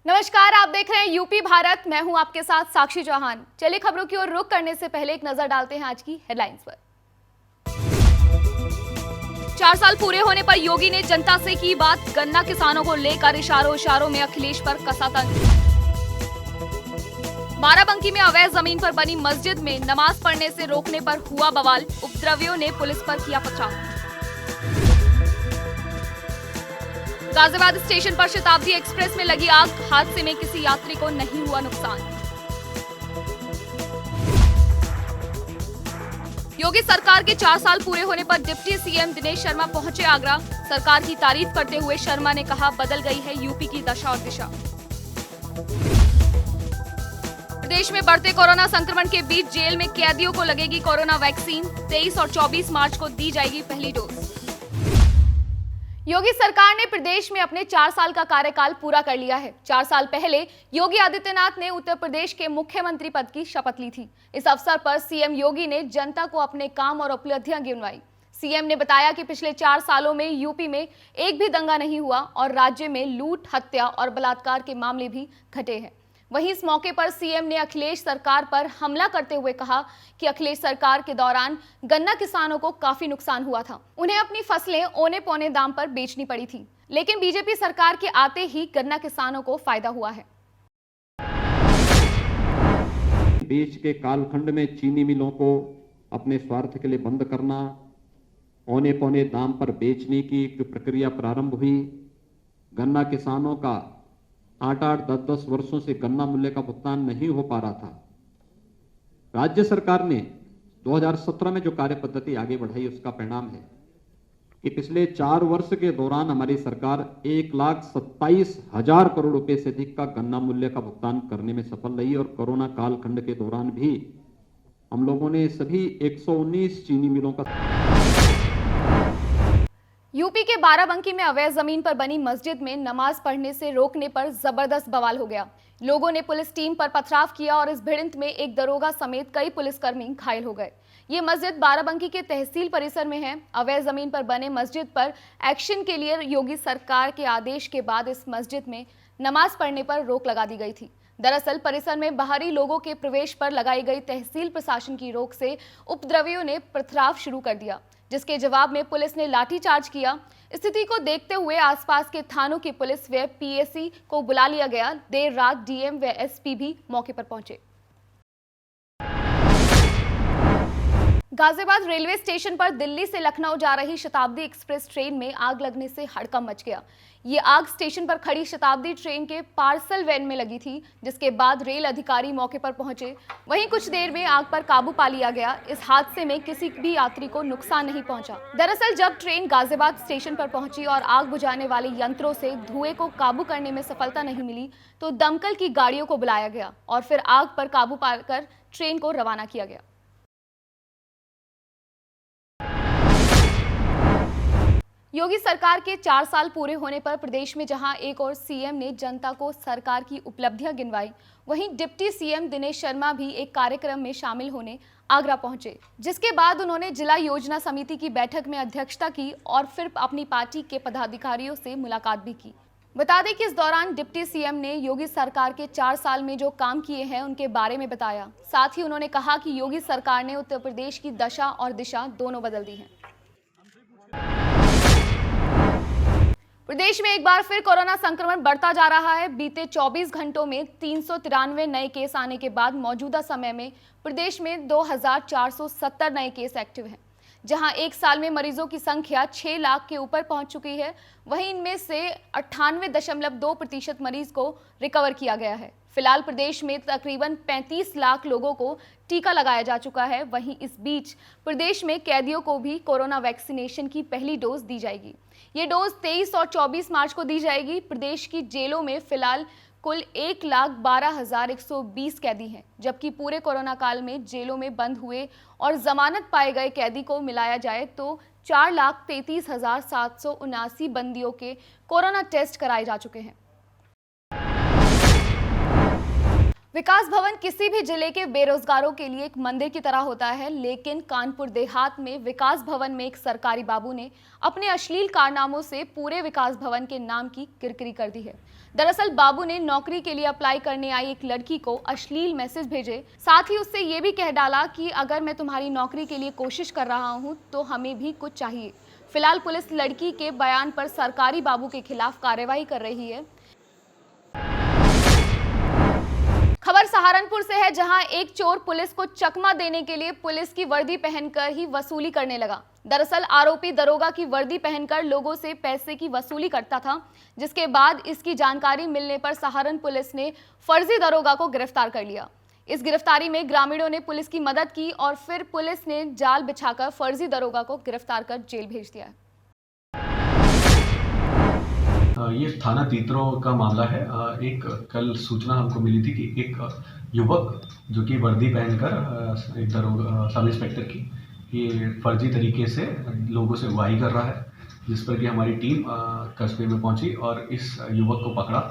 नमस्कार, आप देख रहे हैं यूपी भारत। मैं हूं आपके साथ साक्षी चौहान। चलिए खबरों की ओर रुख करने से पहले एक नजर डालते हैं आज की हेडलाइंस पर। 4 साल पूरे होने पर योगी ने जनता से की बात। गन्ना किसानों को लेकर इशारों इशारों में अखिलेश पर कसा तंज। बाराबंकी में अवैध जमीन पर बनी मस्जिद में नमाज पढ़ने से रोकने पर हुआ बवाल। उपद्रवियों ने पुलिस पर किया पथराव। गाजियाबाद स्टेशन पर शताब्दी एक्सप्रेस में लगी आग। हादसे में किसी यात्री को नहीं हुआ नुकसान। योगी सरकार के 4 साल पूरे होने पर डिप्टी सीएम दिनेश शर्मा पहुंचे आगरा। सरकार की तारीफ करते हुए शर्मा ने कहा, बदल गई है यूपी की दशा और दिशा। प्रदेश में बढ़ते कोरोना संक्रमण के बीच जेल में कैदियों को लगेगी कोरोना वैक्सीन। 23 और 24 मार्च को दी जाएगी पहली डोज। योगी सरकार ने प्रदेश में अपने 4 साल का कार्यकाल पूरा कर लिया है। 4 साल पहले योगी आदित्यनाथ ने उत्तर प्रदेश के मुख्यमंत्री पद की शपथ ली थी। इस अवसर पर सीएम योगी ने जनता को अपने काम और उपलब्धियां गिनवाई। सीएम ने बताया कि पिछले 4 सालों में यूपी में एक भी दंगा नहीं हुआ और राज्य में लूट, हत्या और बलात्कार के मामले भी घटे हैं। वहीं इस मौके पर सीएम ने अखिलेश सरकार पर हमला करते हुए कहा कि अखिलेश सरकार के दौरान गन्ना किसानों को काफी नुकसान हुआ था। उन्हें अपनी फसलें औने पौने दाम पर बेचनी पड़ी थी, लेकिन बीजेपी सरकार के आते ही गन्ना किसानों को फायदा हुआ है। बीच के कालखंड में चीनी मिलों को अपने स्वार्थ के लिए बंद करना, औने पौने दाम पर बेचने की जो प्रक्रिया प्रारंभ हुई, गन्ना किसानों का 8-8, 10-10 वर्षों से गन्ना मूल्य का भुगतान नहीं हो पा रहा था। राज्य सरकार ने 2017 में जो कार्य पद्धति आगे बढ़ाई, उसका परिणाम है कि पिछले 4 वर्ष के दौरान हमारी सरकार 1,27,000 करोड़ रुपए से अधिक का गन्ना मूल्य का भुगतान करने में सफल रही। और कोरोना कालखंड के दौरान भी हम लोगों ने सभी 119 चीनी मिलों का। यूपी के बाराबंकी में अवैध जमीन पर बनी मस्जिद में नमाज पढ़ने से रोकने पर जबरदस्त बवाल हो गया। लोगों ने पुलिस टीम पर पथराव किया और इस भिड़ंत में एक दरोगा समेत कई पुलिसकर्मी घायल हो गए। ये मस्जिद बाराबंकी के तहसील परिसर में है। अवैध जमीन पर बने मस्जिद पर एक्शन के लिए योगी सरकार के आदेश के बाद इस मस्जिद में नमाज पढ़ने पर रोक लगा दी गई थी। दरअसल परिसर में बाहरी लोगों के प्रवेश पर लगाई गई तहसील प्रशासन की रोक से उपद्रवियों ने पथराव शुरू कर दिया, जिसके जवाब में पुलिस ने लाठीचार्ज किया। स्थिति को देखते हुए आसपास के थानों की पुलिस व पीएसी को बुला लिया गया। देर रात डीएम व एसपी भी मौके पर पहुंचे। गाजियाबाद रेलवे स्टेशन पर दिल्ली से लखनऊ जा रही शताब्दी एक्सप्रेस ट्रेन में आग लगने से हड़कंप मच गया। ये आग स्टेशन पर खड़ी शताब्दी ट्रेन के पार्सल वैन में लगी थी, जिसके बाद रेल अधिकारी मौके पर पहुंचे। वहीं कुछ देर में आग पर काबू पा लिया गया। इस हादसे में किसी भी यात्री को नुकसान नहीं पहुंचा। दरअसल जब ट्रेन गाजियाबाद स्टेशन पर पहुंची और आग बुझाने वाले यंत्रों से धुएं को काबू करने में सफलता नहीं मिली, तो दमकल की गाड़ियों को बुलाया गया और फिर आग पर काबू पाकर ट्रेन को रवाना किया गया। योगी सरकार के 4 साल पूरे होने पर प्रदेश में जहां एक और सीएम ने जनता को सरकार की उपलब्धियां गिनवाई, वहीं डिप्टी सीएम दिनेश शर्मा भी एक कार्यक्रम में शामिल होने आगरा पहुंचे, जिसके बाद उन्होंने जिला योजना समिति की बैठक में अध्यक्षता की और फिर अपनी पार्टी के पदाधिकारियों से मुलाकात भी की। बता दें कि इस दौरान डिप्टी सीएम ने योगी सरकार के 4 साल में जो काम किए हैं उनके बारे में बताया। साथ ही उन्होंने कहा कि योगी सरकार ने उत्तर प्रदेश की दशा और दिशा दोनों बदल दी है। प्रदेश में एक बार फिर कोरोना संक्रमण बढ़ता जा रहा है। बीते 24 घंटों में 393 नए केस आने के बाद मौजूदा समय में प्रदेश में 2470 नए केस एक्टिव हैं, जहां एक साल में मरीजों की संख्या 6 लाख के ऊपर पहुंच चुकी है। वहीं इनमें से 98.2% मरीज को रिकवर किया गया है। फिलहाल प्रदेश में तकरीबन 35 लाख लोगों को टीका लगाया जा चुका है। वहीं इस बीच प्रदेश में कैदियों को भी कोरोना वैक्सीनेशन की पहली डोज दी जाएगी। ये डोज 23 और 24 मार्च को दी जाएगी। प्रदेश की जेलों में फिलहाल कुल 1,12,120 कैदी हैं, जबकि पूरे कोरोना काल में जेलों में बंद हुए और जमानत पाए गए कैदी को मिलाया जाए तो 4,33,779 बंदियों के कोरोना टेस्ट कराए जा चुके हैं। विकास भवन किसी भी जिले के बेरोजगारों के लिए एक मंदिर की तरह होता है, लेकिन कानपुर देहात में विकास भवन में एक सरकारी बाबू ने अपने अश्लील कारनामों से पूरे विकास भवन के नाम की किरकिरी कर दी है। दरअसल बाबू ने नौकरी के लिए अप्लाई करने आई एक लड़की को अश्लील मैसेज भेजे, साथ ही उससे ये भी कह डाला कि अगर मैं तुम्हारी नौकरी के लिए कोशिश कर रहा हूँ तो हमें भी कुछ चाहिए। फिलहाल पुलिस लड़की के बयान पर सरकारी बाबू के खिलाफ कार्रवाई कर रही है। खबर सहारनपुर से है, जहां एक चोर पुलिस को चकमा देने के लिए पुलिस की वर्दी पहनकर ही वसूली करने लगा। दरअसल आरोपी दरोगा की वर्दी पहनकर लोगों से पैसे की वसूली करता था, जिसके बाद इसकी जानकारी मिलने पर सहारनपुर पुलिस ने फर्जी दरोगा को गिरफ्तार कर लिया। इस गिरफ्तारी में ग्रामीणों ने पुलिस की मदद की और फिर पुलिस ने जाल बिछाकर फर्जी दरोगा को गिरफ्तार कर जेल भेज दिया। ये थाना तीतरो का मामला है। एक कल सूचना हमको मिली थी कि एक युवक जो कि वर्दी पहनकर एक दरोगा सब इंस्पेक्टर की ये फर्जी तरीके से लोगों से अगवाई कर रहा है, जिस पर कि हमारी टीम कस्बे में पहुंची और इस युवक को पकड़ा।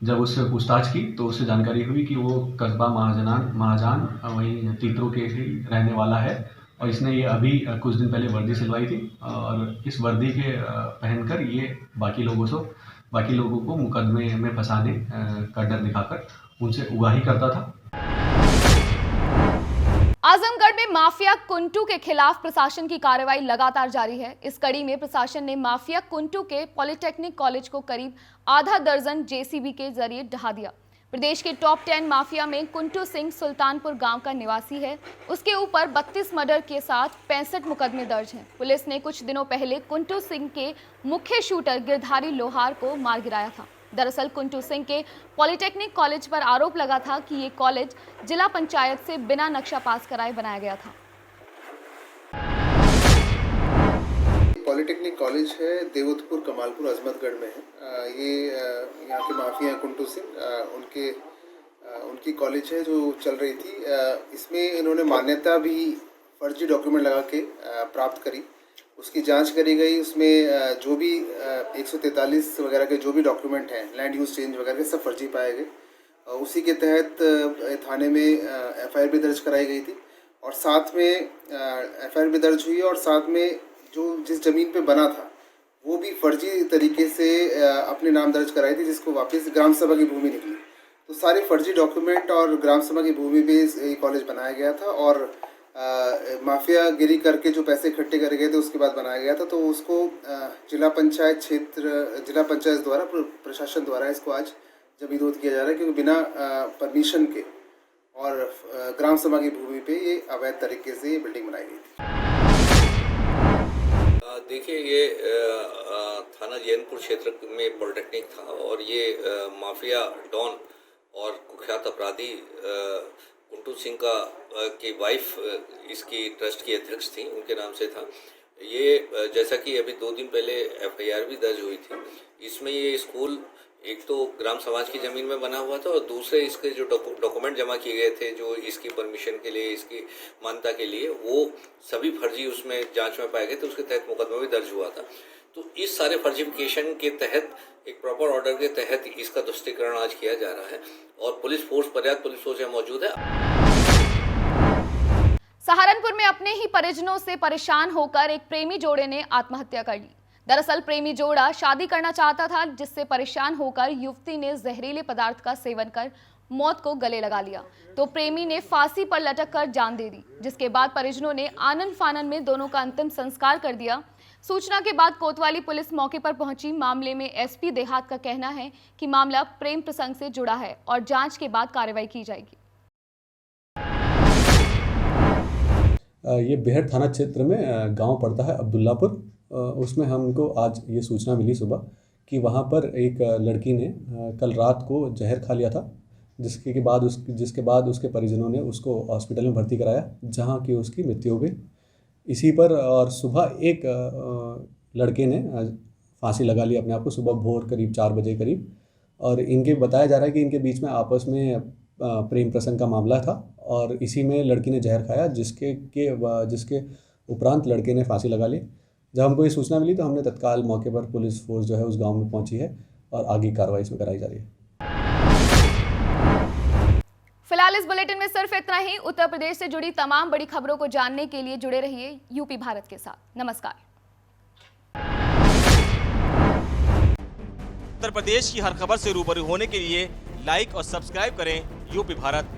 जब उससे पूछताछ की तो उससे जानकारी हुई कि वो कस्बा महाजान वहीं तीतरो के ही रहने वाला है और इसने ये अभी कुछ दिन पहले वर्दी सिलवाई थी और इस वर्दी के पहनकर ये बाकी लोगों को मुकदमे में फंसाने का डर दिखाकर उनसे उगाही करता था। आजमगढ़ में माफिया कुंटू के खिलाफ प्रशासन की कार्रवाई लगातार जारी है। इस कड़ी में प्रशासन ने माफिया कुंटू के पॉलिटेक्निक कॉलेज को करीब आधा दर्जन जेसीबी के जरिए ढहा दिया। प्रदेश के टॉप 10 माफिया में कुंटू सिंह सुल्तानपुर गांव का निवासी है। उसके ऊपर 32 मर्डर के साथ 65 मुकदमे दर्ज हैं। पुलिस ने कुछ दिनों पहले कुंटू सिंह के मुख्य शूटर गिरधारी लोहार को मार गिराया था। दरअसल कुंटू सिंह के पॉलिटेक्निक कॉलेज पर आरोप लगा था कि ये कॉलेज जिला पंचायत से बिना नक्शा पास कराए बनाया गया था। पॉलिटेक्निक कॉलेज है देवतपुर कमालपुर अजमतगढ़ में है। ये यहाँ के माफिया हैं कुंटू सिंह, उनकी कॉलेज है जो चल रही थी। इसमें इन्होंने मान्यता भी फर्जी डॉक्यूमेंट लगा के प्राप्त करी। उसकी जांच करी गई। उसमें जो भी 143 वगैरह के जो भी डॉक्यूमेंट हैं, लैंड यूज चेंज वगैरह के, सब फर्जी पाए गए। उसी के तहत थाने में एफआईआर भी दर्ज कराई गई थी और साथ में एफआईआर भी दर्ज हुई और साथ में जो जिस ज़मीन पे बना था वो भी फर्जी तरीके से अपने नाम दर्ज कराई थी, जिसको वापस ग्राम सभा की भूमि निकली। तो सारे फर्जी डॉक्यूमेंट और ग्राम सभा की भूमि पे ये कॉलेज बनाया गया था और माफिया गिरी करके जो पैसे इकट्ठे करे गए थे उसके बाद बनाया गया था। तो उसको जिला पंचायत द्वारा, प्रशासन द्वारा इसको आज जब विरोध किया जा रहा है, क्योंकि बिना परमिशन के और ग्राम सभा की भूमि पे ये अवैध तरीके से ये बिल्डिंग बनाई गई थी। देखिए, ये थाना जैनपुर क्षेत्र में पॉलिटेक्निक था और ये माफिया डॉन और कुख्यात अपराधी कुंटू सिंह की वाइफ इसकी ट्रस्ट की अध्यक्ष थी, उनके नाम से था। ये जैसा कि अभी 2 दिन पहले एफआईआर भी दर्ज हुई थी। इसमें ये स्कूल एक तो ग्राम समाज की ज़मीन में बना हुआ था और दूसरे इसके जो डॉक्यूमेंट जमा किए गए थे जो इसकी परमिशन के लिए, इसकी मान्यता के लिए, वो सभी फर्जी उसमें जांच में पाए गए थे। उसके तहत मुकदमा भी दर्ज हुआ था। तो इस सारे फर्जीफिकेशन के तहत एक प्रॉपर ऑर्डर के तहत इसका ध्वस्तीकरण आज किया जा रहा है और पर्याप्त पुलिस फोर्स यहाँ मौजूद है। सहारनपुर में अपने ही परिजनों से परेशान होकर एक प्रेमी जोड़े ने आत्महत्या कर ली। दरअसल प्रेमी जोड़ा शादी करना चाहता था, जिससे परेशान होकर युवती ने जहरीले पदार्थ का सेवन कर मौत को गले लगा लिया। तो प्रेमी ने फांसी पर लटक कर जान दे दी, जिसके बाद परिजनों ने आनन फानन में दोनों का अंतिम संस्कार कर दिया। सूचना के बाद कोतवाली पुलिस मौके पर पहुंची। मामले में एसपी देहात का कहना है कि मामला प्रेम प्रसंग से जुड़ा है और जांच के बाद कार्रवाई की जाएगी। ये बेहर थाना क्षेत्र में गांव पड़ता है अब्दुल्लापुर। उसमें हमको आज ये सूचना मिली सुबह कि वहाँ पर एक लड़की ने कल रात को जहर खा लिया था, जिसके बाद उसके परिजनों ने उसको हॉस्पिटल में भर्ती कराया, जहाँ की उसकी मृत्यु हो गई। इसी पर और सुबह एक लड़के ने फांसी लगा ली अपने आप को, सुबह भोर करीब 4 बजे करीब। और इनके बताया जा रहा है कि इनके बीच में आपस में प्रेम प्रसंग का मामला था और इसी में लड़की ने जहर खाया, जिसके उपरांत लड़के ने फांसी लगा ली। जब हमको ये सूचना मिली तो हमने तत्काल मौके पर पुलिस फोर्स जो है उस गांव में पहुंची है और आगे कार्रवाई इसमें कराई जा रही है। फिलहाल इस बुलेटिन में सिर्फ इतना ही। उत्तर प्रदेश से जुड़ी तमाम बड़ी खबरों को जानने के लिए जुड़े रहिए यूपी भारत के साथ। नमस्कार। उत्तर प्रदेश की हर खबर से रूबरू होने के लिए लाइक और सब्सक्राइब करें यूपी भारत।